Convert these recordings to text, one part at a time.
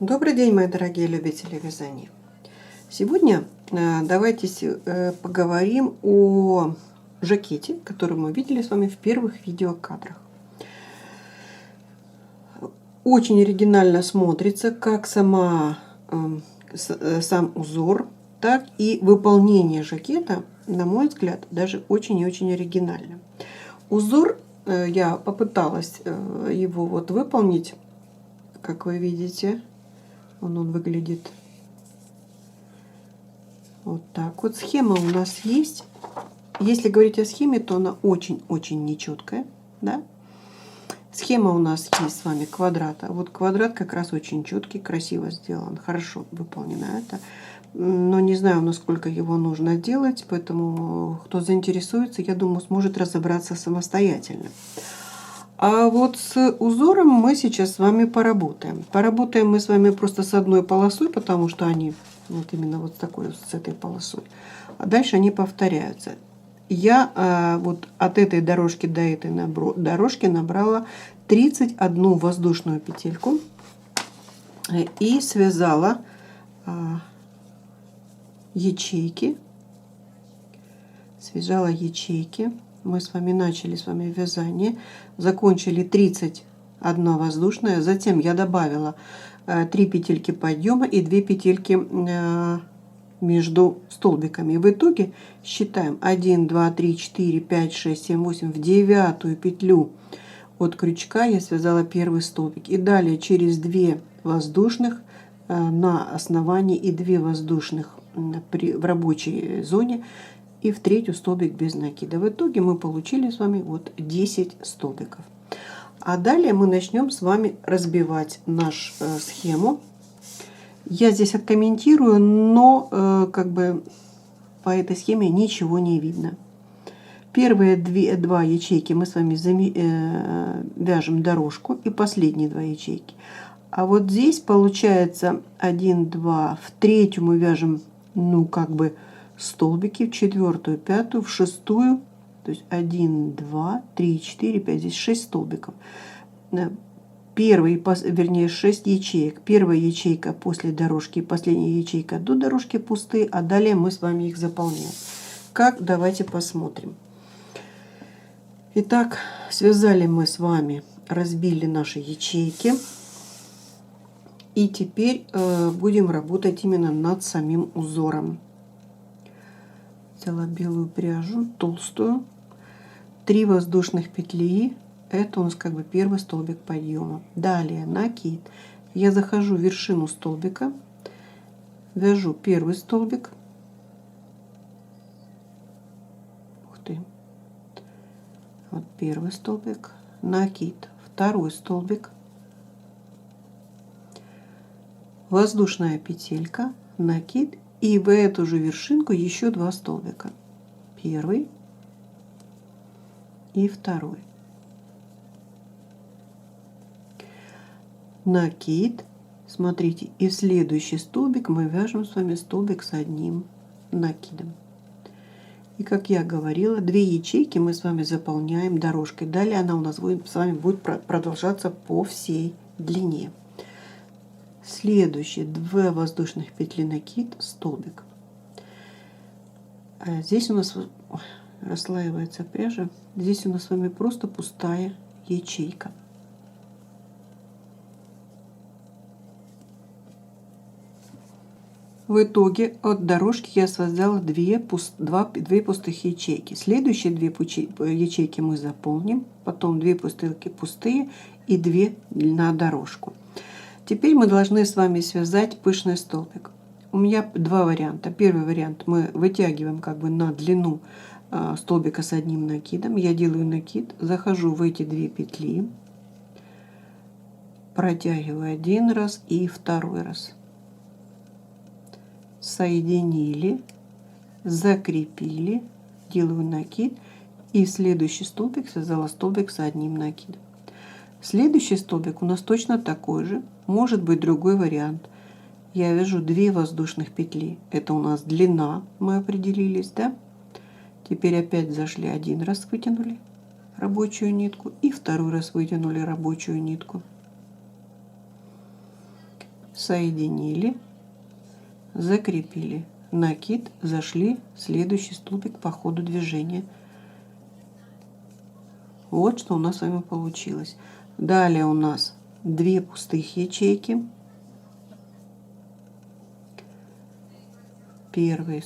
Добрый день, мои дорогие любители вязания. Сегодня давайте поговорим о жакете, который мы видели с вами в первых видеокадрах. Очень оригинально смотрится как сам узор, так и выполнение жакета, на мой взгляд, даже очень и очень оригинально. Узор я попыталась его выполнить, как вы видите. Он выглядит вот так вот. Схема у нас есть. Если говорить о схеме, то она очень-очень нечеткая. Да? Схема у нас есть с вами квадрата. Вот квадрат как раз очень четкий, красиво сделан, хорошо выполнено это. Но не знаю, насколько его нужно делать, поэтому кто заинтересуется, я думаю, сможет разобраться самостоятельно. А вот с узором мы сейчас с вами поработаем. Поработаем мы с вами просто с одной полосой, потому что они вот именно вот такой, с этой полосой. А дальше они повторяются. Я вот от этой дорожки до этой дорожки набрала 31 воздушную петельку и связала ячейки. Связала ячейки. Мы с вами начали вязание, закончили 31 воздушная, затем я добавила 3 петельки подъема и 2 петельки между столбиками. В итоге считаем 1, 2, 3, 4, 5, 6, 7, 8. В 9-ю петлю от крючка я связала первый столбик. И далее через 2 воздушных на основании и 2 воздушных в рабочей зоне. И в 3-ю столбик без накида. В итоге мы получили с вами 10 столбиков. А далее мы начнем с вами разбивать нашу схему. Я здесь откомментирую, но как бы по этой схеме ничего не видно. Первые 2 ячейки мы с вами вяжем дорожку и последние 2 ячейки. А вот здесь получается 1, 2, в 3-ю мы вяжем столбики, в 4-ю, 5-ю, в 6-ю, то есть 1, 2, 3, 4, 5, здесь 6 столбиков. Вернее 6 ячеек. Первая ячейка после дорожки, последняя ячейка до дорожки пустые, а далее мы с вами их заполняем. Как? Давайте посмотрим. Итак, связали мы с вами, разбили наши ячейки. И теперь будем работать именно над самим узором. Взяла белую пряжу, толстую, 3 воздушных петли. Это у нас как бы первый столбик подъема. Далее накид. Я захожу в вершину столбика, вяжу первый столбик. Ух ты. Вот первый столбик, накид, второй столбик, воздушная петелька, накид. И в эту же вершинку еще 2 столбика. Первый и второй. Накид. Смотрите, и в следующий столбик мы вяжем с вами столбик с одним накидом. И как я говорила, 2 ячейки мы с вами заполняем дорожкой. Далее она у нас с вами будет продолжаться по всей длине. Следующие 2 воздушных петли, накид, столбик. Здесь у нас расслаивается пряжа. Здесь у нас с вами просто пустая ячейка. В итоге от дорожки я связала 2 пустых ячейки. Следующие 2 ячейки мы заполним, потом 2 пустырки пустые и 2 на дорожку. Теперь мы должны с вами связать пышный столбик. У меня 2 варианта. Первый вариант мы вытягиваем как бы на длину столбика с одним накидом. Я делаю накид, захожу в эти 2 петли, протягиваю один раз и второй раз. Соединили, закрепили, делаю накид и в следующий столбик связала столбик с одним накидом. Следующий столбик у нас точно такой же, может быть другой вариант. Я вяжу 2 воздушных петли, это у нас длина, мы определились, да? Теперь опять зашли, один раз вытянули рабочую нитку и второй раз вытянули рабочую нитку. соединили, закрепили накид, зашли в следующий столбик по ходу движения. Вот что у нас с вами получилось. Далее у нас 2 пустых ячейки. Первый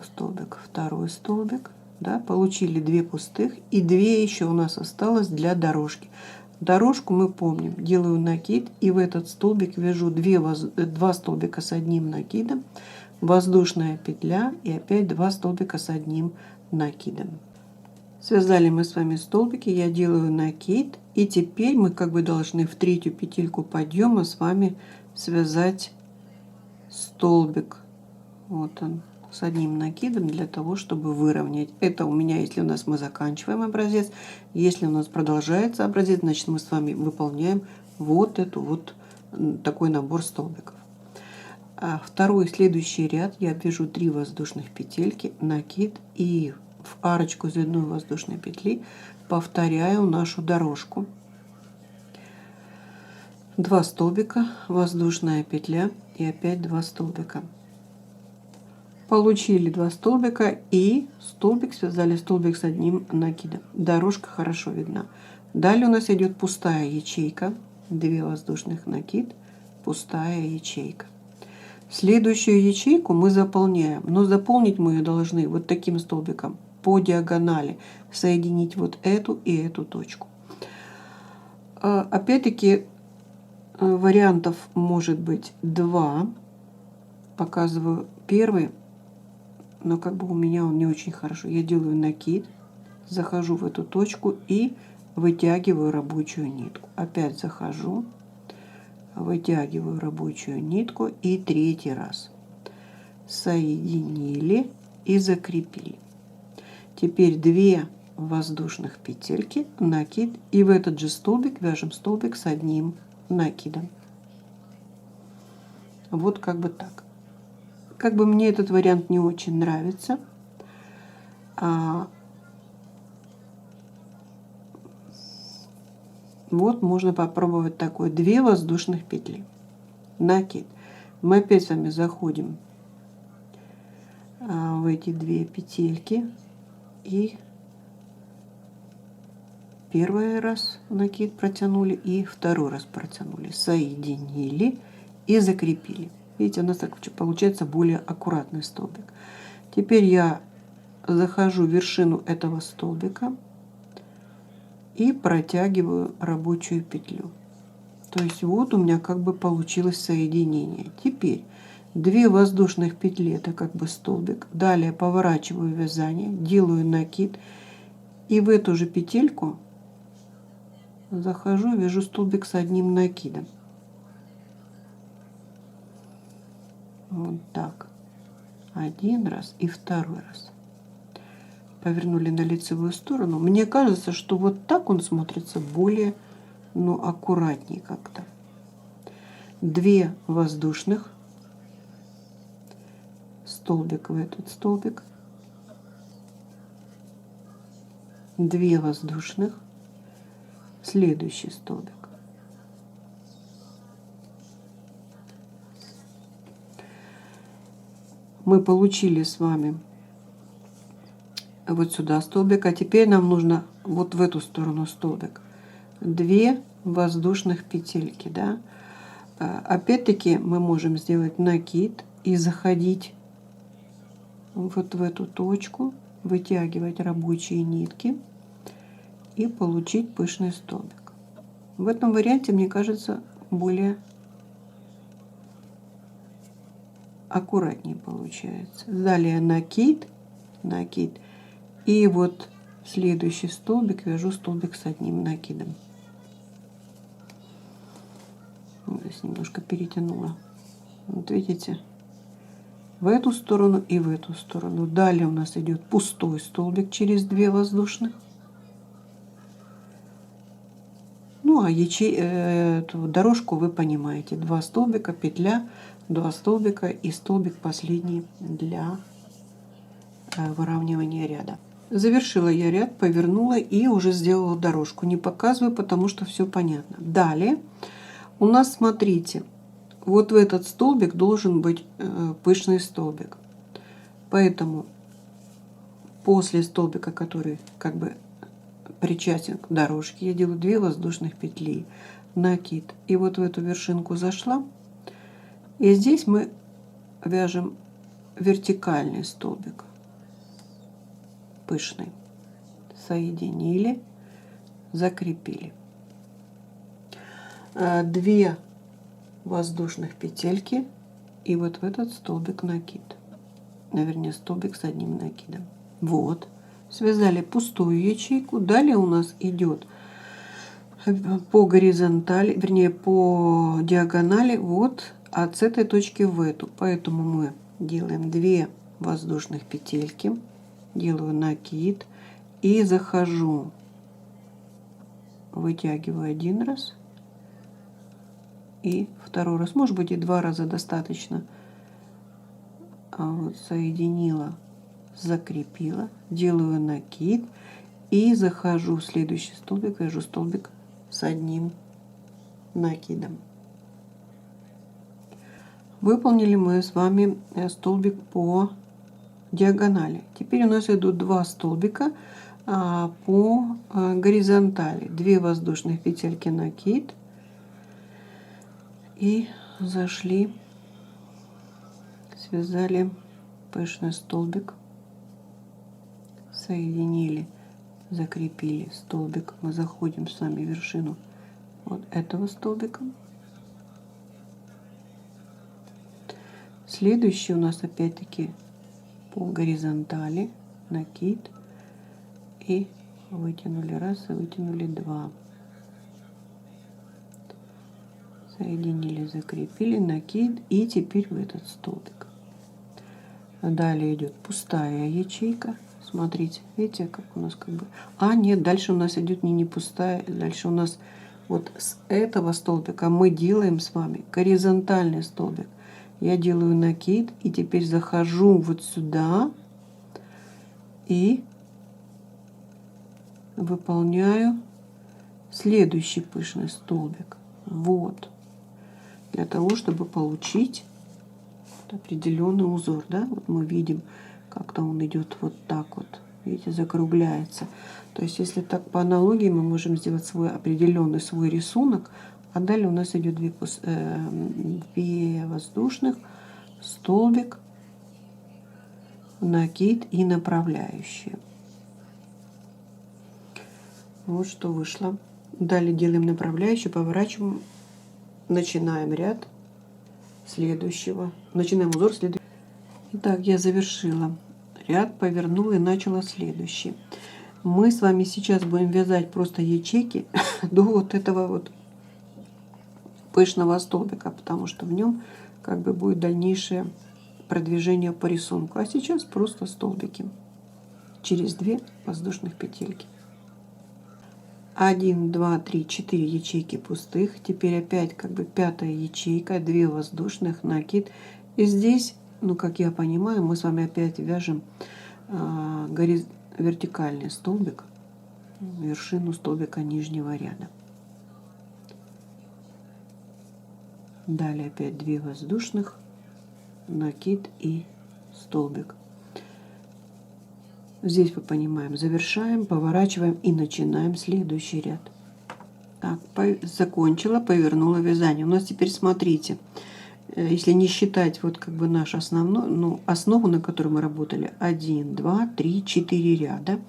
столбик, второй столбик. Да, получили 2 пустых и 2 еще у нас осталось для дорожки. Дорожку мы помним, делаю накид и в этот столбик вяжу 2 столбика с одним накидом, воздушная петля и опять 2 столбика с одним накидом. Связали мы с вами столбики, я делаю накид, и теперь мы как бы должны в 3-ю петельку подъема с вами связать столбик. Вот он, с одним накидом для того, чтобы выровнять. Это у меня, если у нас мы заканчиваем образец. Если у нас продолжается образец, значит мы с вами выполняем вот эту вот такой набор столбиков. А второй следующий ряд я вяжу 3 воздушных петельки, накид, и в арочку из 1 воздушной петли повторяю нашу дорожку. 2 столбика, воздушная петля и опять 2 столбика. Получили 2 столбика и столбик, связали столбик с одним накидом. Дорожка хорошо видна. Далее у нас идет пустая ячейка, 2 воздушных накид, пустая ячейка. Следующую ячейку мы заполняем, но заполнить мы ее должны вот таким столбиком по диагонали, соединить вот эту и эту точку. Опять-таки вариантов может быть 2. Показываю первый, но как бы у меня он не очень хорошо. Я делаю накид, захожу в эту точку и вытягиваю рабочую нитку. Опять захожу, вытягиваю рабочую нитку и 3-й раз. Соединили и закрепили. Теперь 2 воздушных петельки, накид, и в этот же столбик вяжем столбик с одним накидом. Вот как бы так. Как бы мне этот вариант не очень нравится. Вот можно попробовать такой. 2 воздушных петли, накид. Мы опять с вами заходим в эти 2 петельки и первый раз накид протянули и второй раз протянули, соединили и закрепили. Видите, у нас так получается более аккуратный столбик. Теперь я захожу в вершину этого столбика и протягиваю рабочую петлю. То есть вот у меня как бы получилось соединение. Теперь 2 воздушных петли, это как бы столбик. Далее поворачиваю вязание, делаю накид и в эту же петельку захожу, вяжу столбик с одним накидом. Вот так. 1 раз и второй раз. Повернули на лицевую сторону. Мне кажется, что вот так он смотрится более, аккуратнее как-то. 2 воздушных, столбик в этот столбик, 2 воздушных, следующий столбик. Мы получили с вами вот сюда столбик, а теперь нам нужно вот в эту сторону столбик. 2 воздушных петельки, да. Опять-таки мы можем сделать накид и заходить вот в эту точку, вытягивать рабочие нитки и получить пышный столбик. В этом варианте, мне кажется, более аккуратнее получается. Далее накид, и вот следующий столбик вяжу столбик с одним накидом. Здесь немножко перетянула. Вот видите, в эту сторону и в эту сторону. Далее у нас идет пустой столбик через 2 воздушных. Эту дорожку вы понимаете. 2 столбика, петля, 2 столбика и столбик последний для выравнивания ряда. Завершила я ряд, повернула и уже сделала дорожку. Не показываю, потому что все понятно. Далее у нас, смотрите, вот в этот столбик должен быть пышный столбик. Поэтому после столбика, который как бы причастен к дорожке, я делаю 2 воздушных петли, накид. И вот в эту вершинку зашла. И здесь мы вяжем вертикальный столбик, пышный. Соединили, закрепили. 2 воздушных петельки и вот в этот столбик накид. Вернее, столбик с одним накидом. Вот. Связали пустую ячейку. Далее у нас идет по горизонтали, вернее, по диагонали вот от этой точки в эту. Поэтому мы делаем 2 воздушных петельки, делаю накид и захожу, вытягиваю 1 раз и 2 раз, может быть и 2 раза достаточно. Вот, соединила, закрепила, делаю накид и захожу в следующий столбик, вяжу столбик с одним накидом. Выполнили мы с вами столбик по диагонали. Теперь у нас идут 2 столбика по горизонтали. 2 воздушных петельки, накид и зашли, связали пышный столбик, соединили, закрепили столбик. Мы заходим с вами в вершину вот этого столбика. Следующий у нас опять-таки по горизонтали, накид и вытянули 1 и вытянули 2. Соединили, закрепили, накид и теперь в этот столбик. Далее идет пустая ячейка. Смотрите, видите, как у нас как бы... нет, дальше у нас идет не пустая, дальше у нас вот с этого столбика мы делаем с вами горизонтальный столбик. Я делаю накид и теперь захожу вот сюда и выполняю следующий пышный столбик. Вот. Для того, чтобы получить определенный узор, да, вот мы видим, как-то он идет вот так вот, видите, закругляется. То есть, если так по аналогии, мы можем сделать свой определенный свой рисунок, а далее у нас идет 2 воздушных, столбик, накид и направляющие. Вот что вышло. Далее делаем направляющую, поворачиваем, начинаем ряд следующего, начинаем узор следующего. Итак, я завершила ряд, повернула и начала следующий. Мы с вами сейчас будем вязать просто ячейки до вот этого вот пышного столбика, потому что в нем как бы будет дальнейшее продвижение по рисунку. А сейчас просто столбики через 2 воздушных петельки. 1, 2, 3, 4 ячейки пустых. Теперь опять как бы 5-я ячейка, 2 воздушных, накид. И здесь, ну как я понимаю, мы с вами опять вяжем вертикальный столбик, вершину столбика нижнего ряда. Далее опять 2 воздушных, накид и столбик. Здесь мы понимаем, завершаем, поворачиваем и начинаем следующий ряд. Так, закончила, повернула вязание. У нас теперь, смотрите, если не считать вот как бы наш основной, ну, основу, на которой мы работали, 1, 2, 3, 4 ряда.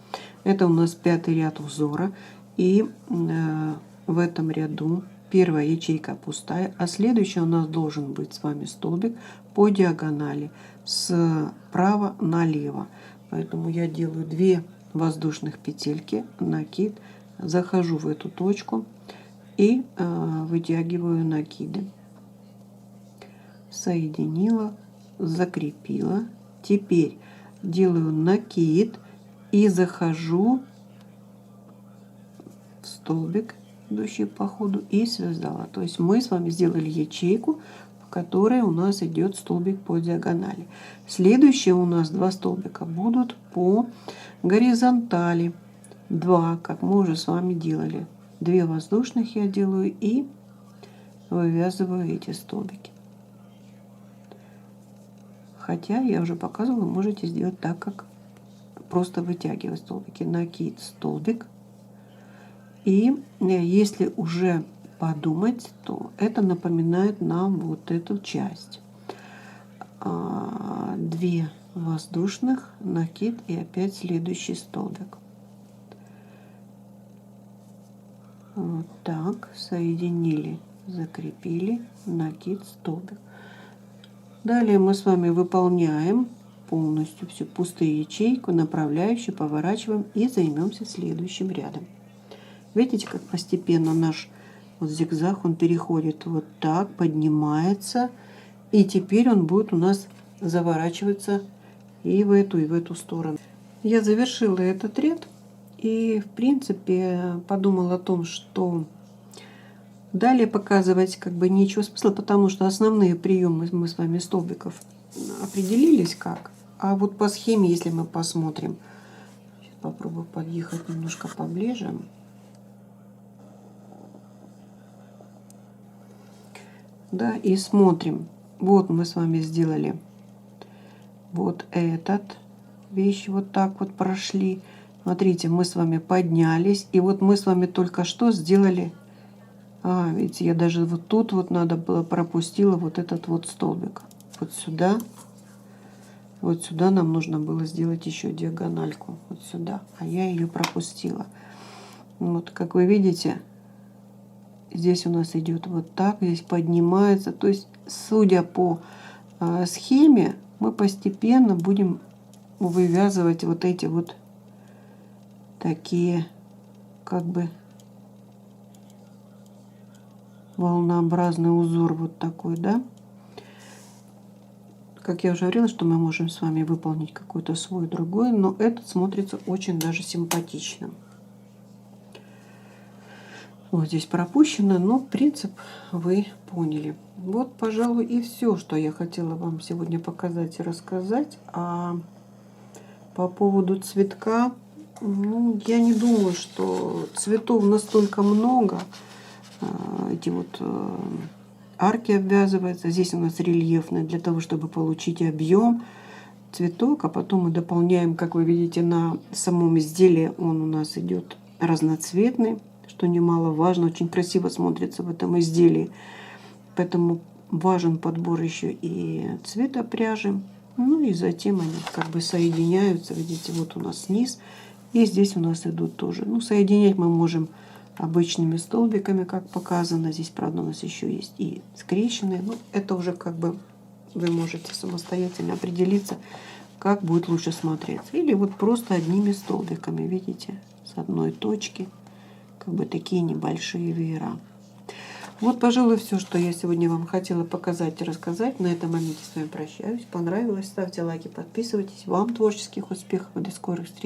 Это у нас 5-й ряд узора. И в этом ряду 1-я ячейка пустая, а следующий у нас должен быть с вами столбик по диагонали справа налево. Поэтому я делаю 2 воздушных петельки, накид, захожу в эту точку и вытягиваю накиды. Соединила, закрепила. Теперь делаю накид и захожу в столбик, идущий по ходу, и связала. То есть мы с вами сделали ячейку, в которой у нас идет столбик по диагонали. Следующие у нас 2 столбика будут по горизонтали. 2, как мы уже с вами делали. 2 воздушных я делаю и вывязываю эти столбики. Хотя я уже показывала, можете сделать так, как просто вытягивать столбики. Накид, столбик. И если уже подумать, то это напоминает нам вот эту часть. 2 воздушных, накид и опять следующий столбик. Вот так, соединили, закрепили, накид, столбик. Далее мы с вами выполняем полностью всю пустую ячейку, направляющую, поворачиваем и займемся следующим рядом. Видите, как постепенно наш вот зигзаг, он переходит вот так, поднимается, и теперь он будет у нас заворачиваться и в эту сторону. Я завершила этот ряд и, в принципе, подумала о том, что далее показывать как бы нечего смысла, потому что основные приемы мы с вами столбиков определились как. А вот по схеме, если мы посмотрим, сейчас попробую подъехать немножко поближе. Да, и смотрим. Вот мы с вами сделали вот этот вещь, вот так вот прошли. Смотрите, мы с вами поднялись, и вот мы с вами только что сделали. Видите, я даже вот тут вот надо было пропустила вот этот вот столбик. Вот сюда нам нужно было сделать еще диагональку. Вот сюда. А я ее пропустила. Вот, как вы видите, здесь у нас идет вот так, здесь поднимается. То есть, судя по схеме, мы постепенно будем вывязывать вот эти вот такие, как бы, волнообразный узор вот такой, да. Как я уже говорила, что мы можем с вами выполнить какой-то свой другой, но этот смотрится очень даже симпатично. Вот здесь пропущено, но принцип вы поняли. Вот, пожалуй, и все, что я хотела вам сегодня показать и рассказать. А по поводу цветка, ну, я не думаю, что цветов настолько много. Эти вот арки обвязываются. Здесь у нас рельефные для того, чтобы получить объем цветок, а потом мы дополняем, как вы видите, на самом изделии он у нас идет разноцветный, что немаловажно, очень красиво смотрится в этом изделии. Поэтому важен подбор еще и цвета пряжи. Ну и затем они как бы соединяются. Видите, вот у нас низ, и здесь у нас идут тоже. Ну, соединять мы можем обычными столбиками, как показано. Здесь, правда, у нас еще есть и скрещенные. Но это уже как бы вы можете самостоятельно определиться, как будет лучше смотреться. Или вот просто одними столбиками, видите, с одной точки. Как бы такие небольшие веера. Вот, пожалуй, все, что я сегодня вам хотела показать и рассказать. На этом моменте с вами прощаюсь. Понравилось? Ставьте лайки, подписывайтесь. Вам творческих успехов и до скорых встреч.